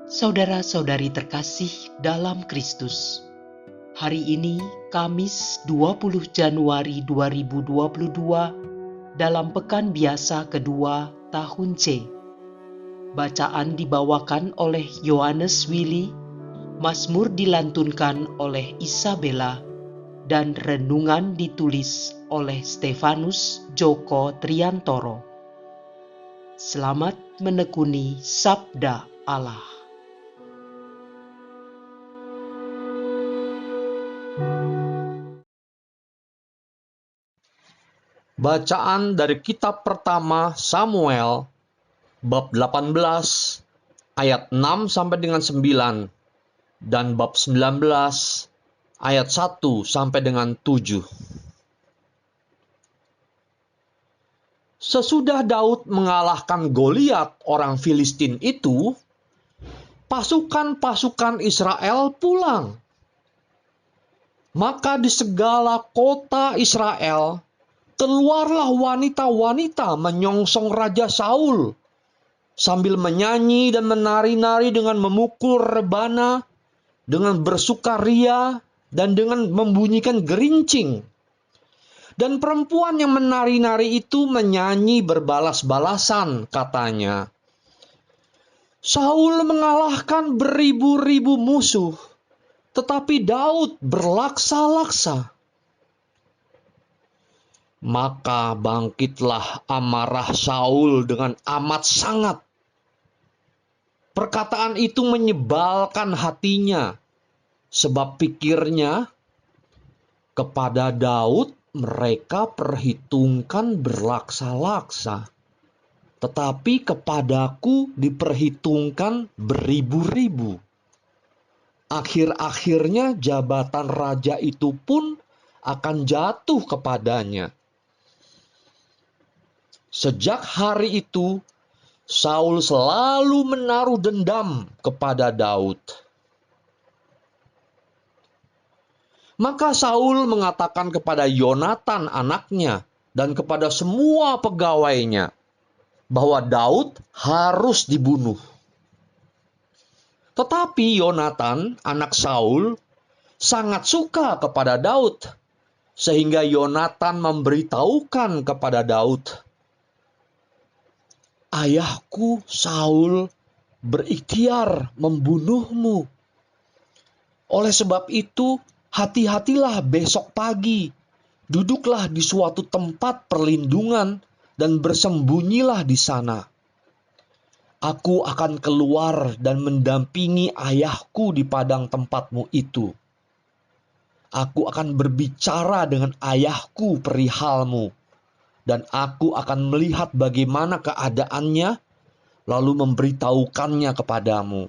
Saudara-saudari terkasih dalam Kristus, hari ini Kamis 20 Januari 2022 dalam pekan biasa kedua tahun C. Bacaan dibawakan oleh Yohanes Willy, Mazmur dilantunkan oleh Isabella, dan renungan ditulis oleh Stefanus Joko Triantoro. Selamat menekuni Sabda Allah. Bacaan dari kitab pertama Samuel bab 18 ayat 6 sampai dengan 9 dan bab 19 ayat 1 sampai dengan 7. Sesudah Daud mengalahkan Goliat orang Filistin itu, pasukan-pasukan Israel pulang. Maka di segala kota Israel keluarlah wanita-wanita menyongsong Raja Saul sambil menyanyi dan menari-nari dengan memukul rebana, dengan bersukaria dan dengan membunyikan gerincing. Dan perempuan yang menari-nari itu menyanyi berbalas-balasan, katanya, Saul mengalahkan beribu-ribu musuh, tetapi Daud berlaksa-laksa. Maka bangkitlah amarah Saul dengan amat sangat. Perkataan itu menyebalkan hatinya, sebab pikirnya, kepada Daud mereka perhitungkan berlaksa-laksa, tetapi kepadaku diperhitungkan beribu-ribu. Akhir-akhirnya jabatan raja itu pun akan jatuh kepadanya. Sejak hari itu, Saul selalu menaruh dendam kepada Daud. Maka Saul mengatakan kepada Yonatan anaknya dan kepada semua pegawainya bahwa Daud harus dibunuh. Tetapi Yonatan, anak Saul, sangat suka kepada Daud, sehingga Yonatan memberitahukan kepada Daud, ayahku Saul berikhtiar membunuhmu. Oleh sebab itu, hati-hatilah besok pagi, duduklah di suatu tempat perlindungan dan bersembunyilah di sana. Aku akan keluar dan mendampingi ayahku di padang tempatmu itu. Aku akan berbicara dengan ayahku perihalmu, dan aku akan melihat bagaimana keadaannya, lalu memberitahukannya kepadamu.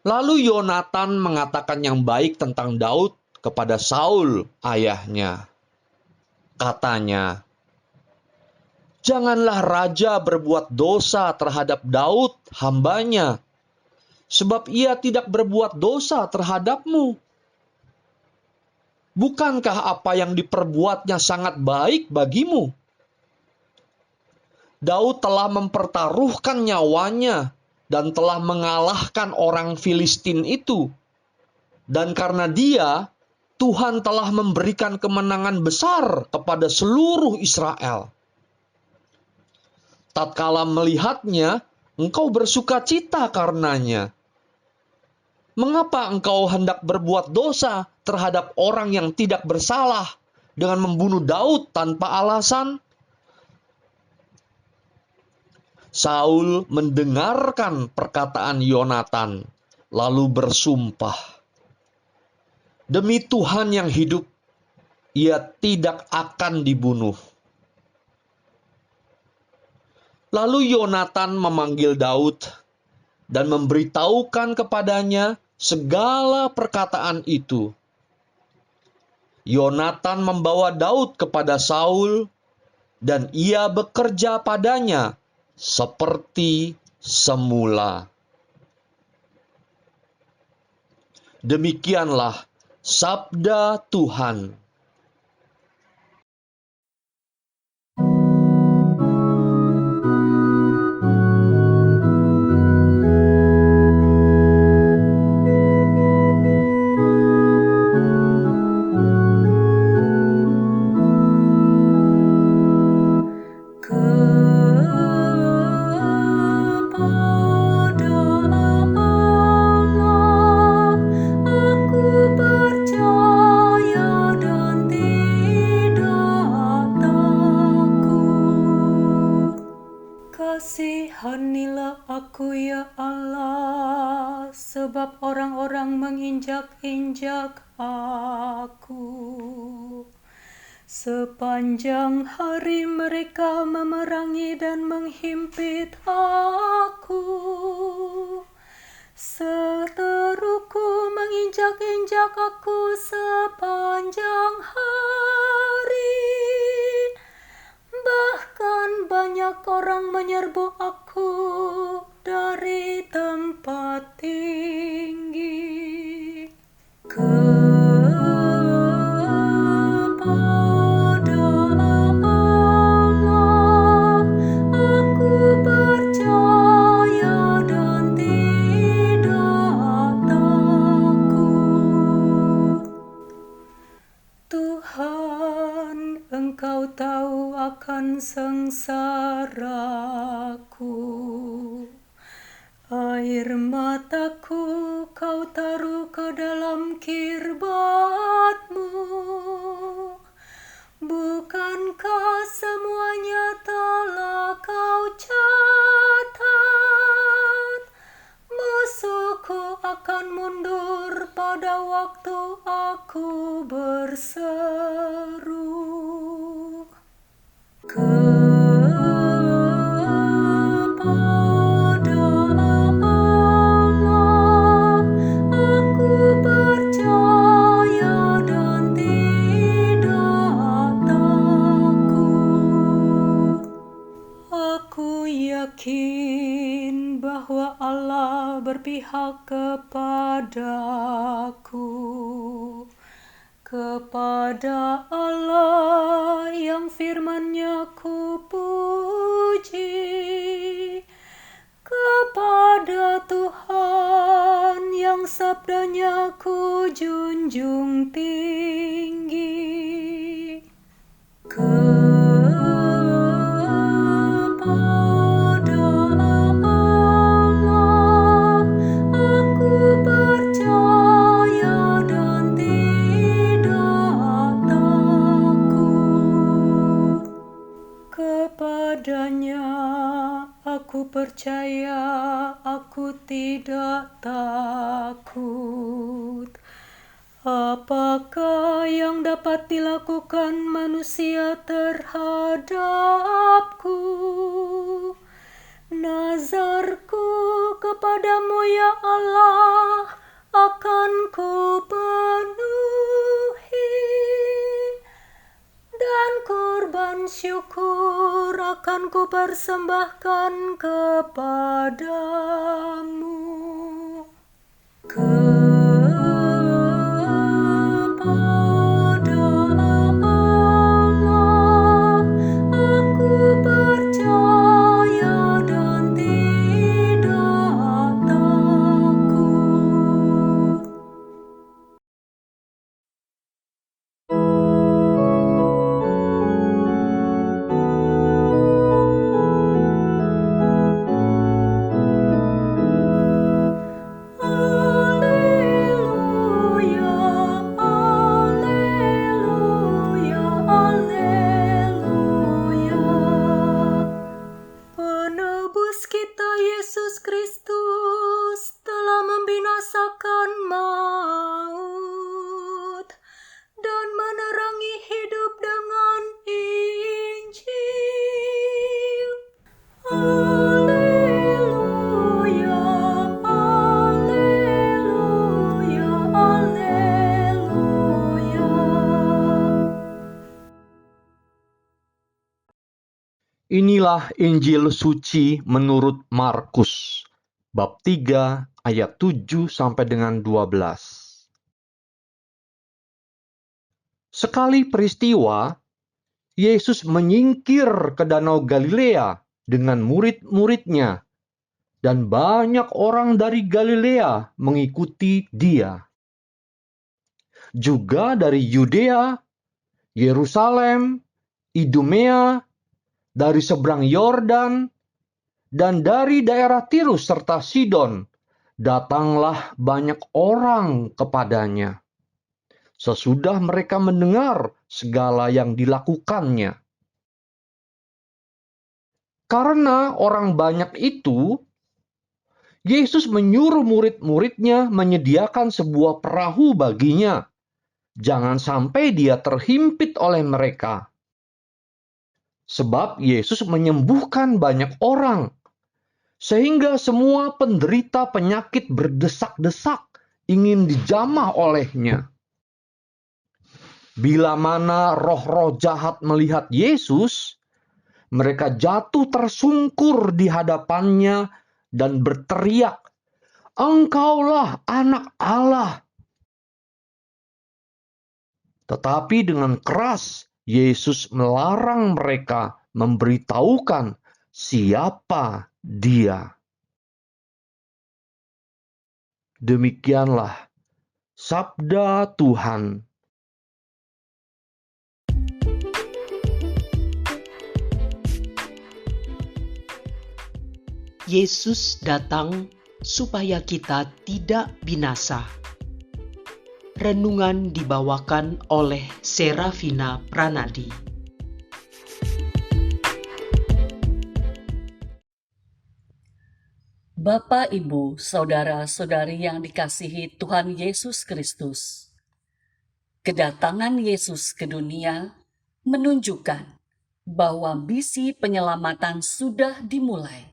Lalu Yonatan mengatakan yang baik tentang Daud kepada Saul, ayahnya. Katanya, janganlah raja berbuat dosa terhadap Daud, hambanya, sebab ia tidak berbuat dosa terhadapmu. Bukankah apa yang diperbuatnya sangat baik bagimu? Daud telah mempertaruhkan nyawanya dan telah mengalahkan orang Filistin itu. Dan karena dia, Tuhan telah memberikan kemenangan besar kepada seluruh Israel. Tatkala melihatnya, engkau bersuka cita karenanya. Mengapa engkau hendak berbuat dosa terhadap orang yang tidak bersalah dengan membunuh Daud tanpa alasan? Saul mendengarkan perkataan Yonatan, lalu bersumpah, demi Tuhan yang hidup, ia tidak akan dibunuh. Lalu Yonatan memanggil Daud dan memberitahukan kepadanya segala perkataan itu. Yonatan membawa Daud kepada Saul, dan ia bekerja padanya seperti semula. Demikianlah sabda Tuhan. kepada Allah, sebab orang-orang menginjak-injak aku. Sepanjang hari mereka memerangi dan menghimpit aku. Seteruku menginjak-injak aku sepanjang hari. Bahkan banyak orang menyerbu aku dari tempat tinggi. Kepada Allah aku percaya dan tidak takut. Tuhan, Engkau tahu akan sengsaraku. Air mataku Kau taruh ke dalam kirbat-Mu. Bukankah semuanya telah Kau catat? Musuhku akan mundur pada waktu aku berseru. Kepada Allah aku percaya dan tidak takut. Aku yakin bahwa Allah berpihak kepadaku. Kepada Allah yang firman-Nya ku puji. Kepada Tuhan yang sabda-Nya ku junjung tinggi. Kepada Allah aku percaya dan tidak takut. Kepadanya aku percaya, aku tidak takut. Apakah yang dapat dilakukan manusia terhadapku? Nazarku kepadamu ya Allah akan ku penuhi, dan kurban syukur akan ku persembahkan kepadamu. Kepada Allah aku percaya dan tidak takut. Alleluia, alleluia, alleluia. Penebus kita Yesus Kristus telah membinasakan maut dan menerangi hidup dengan Injil. Alleluia, alleluia, alleluia. Inilah Injil suci menurut Markus, bab 3 ayat 7 sampai dengan 12. Sekali peristiwa, Yesus menyingkir ke Danau Galilea dengan murid-muridnya, dan banyak orang dari Galilea mengikuti Dia. Juga dari Yudea, Yerusalem, Idumea, dari seberang Yordan, dan dari daerah Tirus serta Sidon, datanglah banyak orang kepadanya. Sesudah mereka mendengar segala yang dilakukannya. Karena orang banyak itu, Yesus menyuruh murid-muridnya menyediakan sebuah perahu baginya. Jangan sampai dia terhimpit oleh mereka. Sebab Yesus menyembuhkan banyak orang, sehingga semua penderita penyakit berdesak-desak ingin dijamah olehnya. Bila mana roh-roh jahat melihat Yesus, mereka jatuh tersungkur di hadapannya dan berteriak, "Engkaulah Anak Allah." Tetapi dengan keras Yesus melarang mereka memberitahukan siapa Dia. Demikianlah sabda Tuhan. Yesus datang supaya kita tidak binasa. Renungan dibawakan oleh Serafina Pranadi. Bapak, Ibu, Saudara-saudari yang dikasihi Tuhan Yesus Kristus, kedatangan Yesus ke dunia menunjukkan bahwa misi penyelamatan sudah dimulai.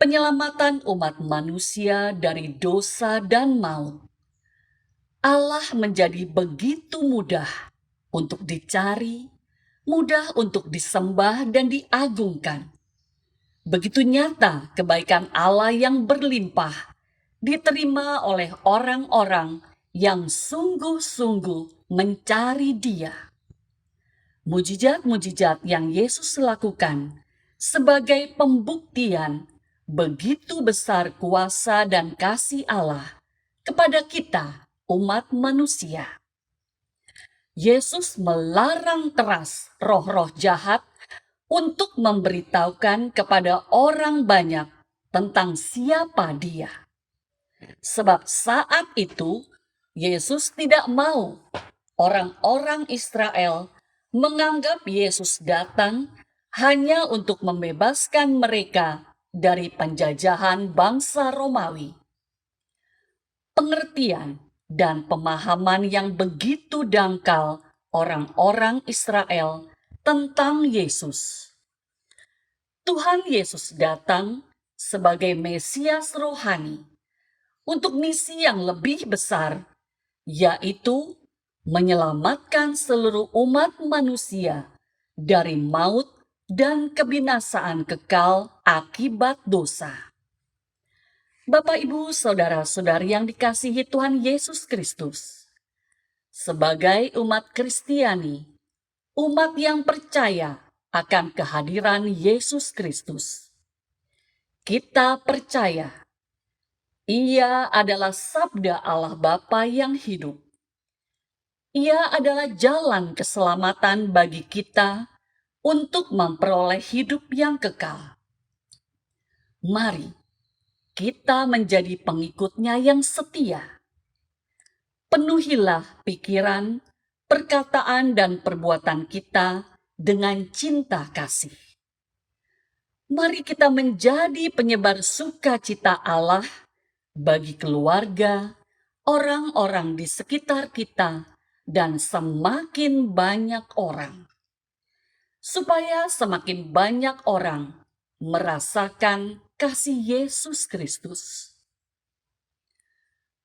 Penyelamatan umat manusia dari dosa dan maut. Allah menjadi begitu mudah untuk dicari, mudah untuk disembah dan diagungkan. Begitu nyata kebaikan Allah yang berlimpah diterima oleh orang-orang yang sungguh-sungguh mencari Dia. Mujizat-mujizat yang Yesus lakukan sebagai pembuktian begitu besar kuasa dan kasih Allah kepada kita, umat manusia. Yesus melarang keras roh-roh jahat untuk memberitahukan kepada orang banyak tentang siapa Dia. Sebab saat itu Yesus tidak mau orang-orang Israel menganggap Yesus datang hanya untuk membebaskan mereka dari penjajahan bangsa Romawi. Pengertian dan pemahaman yang begitu dangkal orang-orang Israel tentang Yesus. Tuhan Yesus datang sebagai Mesias rohani untuk misi yang lebih besar, yaitu menyelamatkan seluruh umat manusia dari maut dan kebinasaan kekal akibat dosa. Bapak, Ibu, Saudara-saudari yang dikasihi Tuhan Yesus Kristus, sebagai umat Kristiani, umat yang percaya akan kehadiran Yesus Kristus, kita percaya Ia adalah sabda Allah Bapa yang hidup. Ia adalah jalan keselamatan bagi kita untuk memperoleh hidup yang kekal. Mari kita menjadi pengikutnya yang setia. Penuhilah pikiran, perkataan, dan perbuatan kita dengan cinta kasih. Mari kita menjadi penyebar sukacita Allah bagi keluarga, orang-orang di sekitar kita, dan semakin banyak orang. Supaya semakin banyak orang merasakan kasih Yesus Kristus.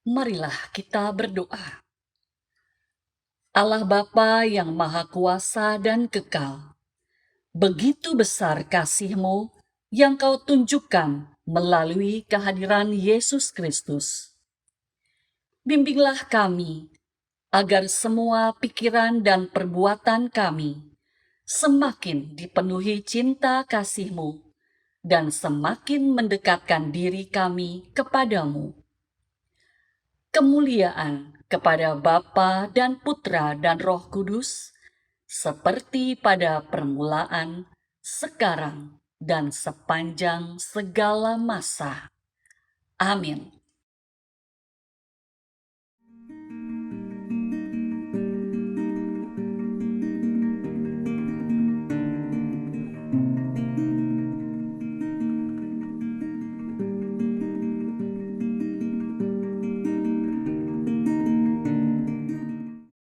Marilah kita berdoa. Allah Bapa yang Maha Kuasa dan Kekal, begitu besar kasih-Mu yang Kau tunjukkan melalui kehadiran Yesus Kristus. Bimbinglah kami agar semua pikiran dan perbuatan kami semakin dipenuhi cinta kasih-Mu dan semakin mendekatkan diri kami kepadamu. Kemuliaan kepada Bapa dan Putra dan Roh Kudus, seperti pada permulaan, sekarang, dan sepanjang segala masa. Amin.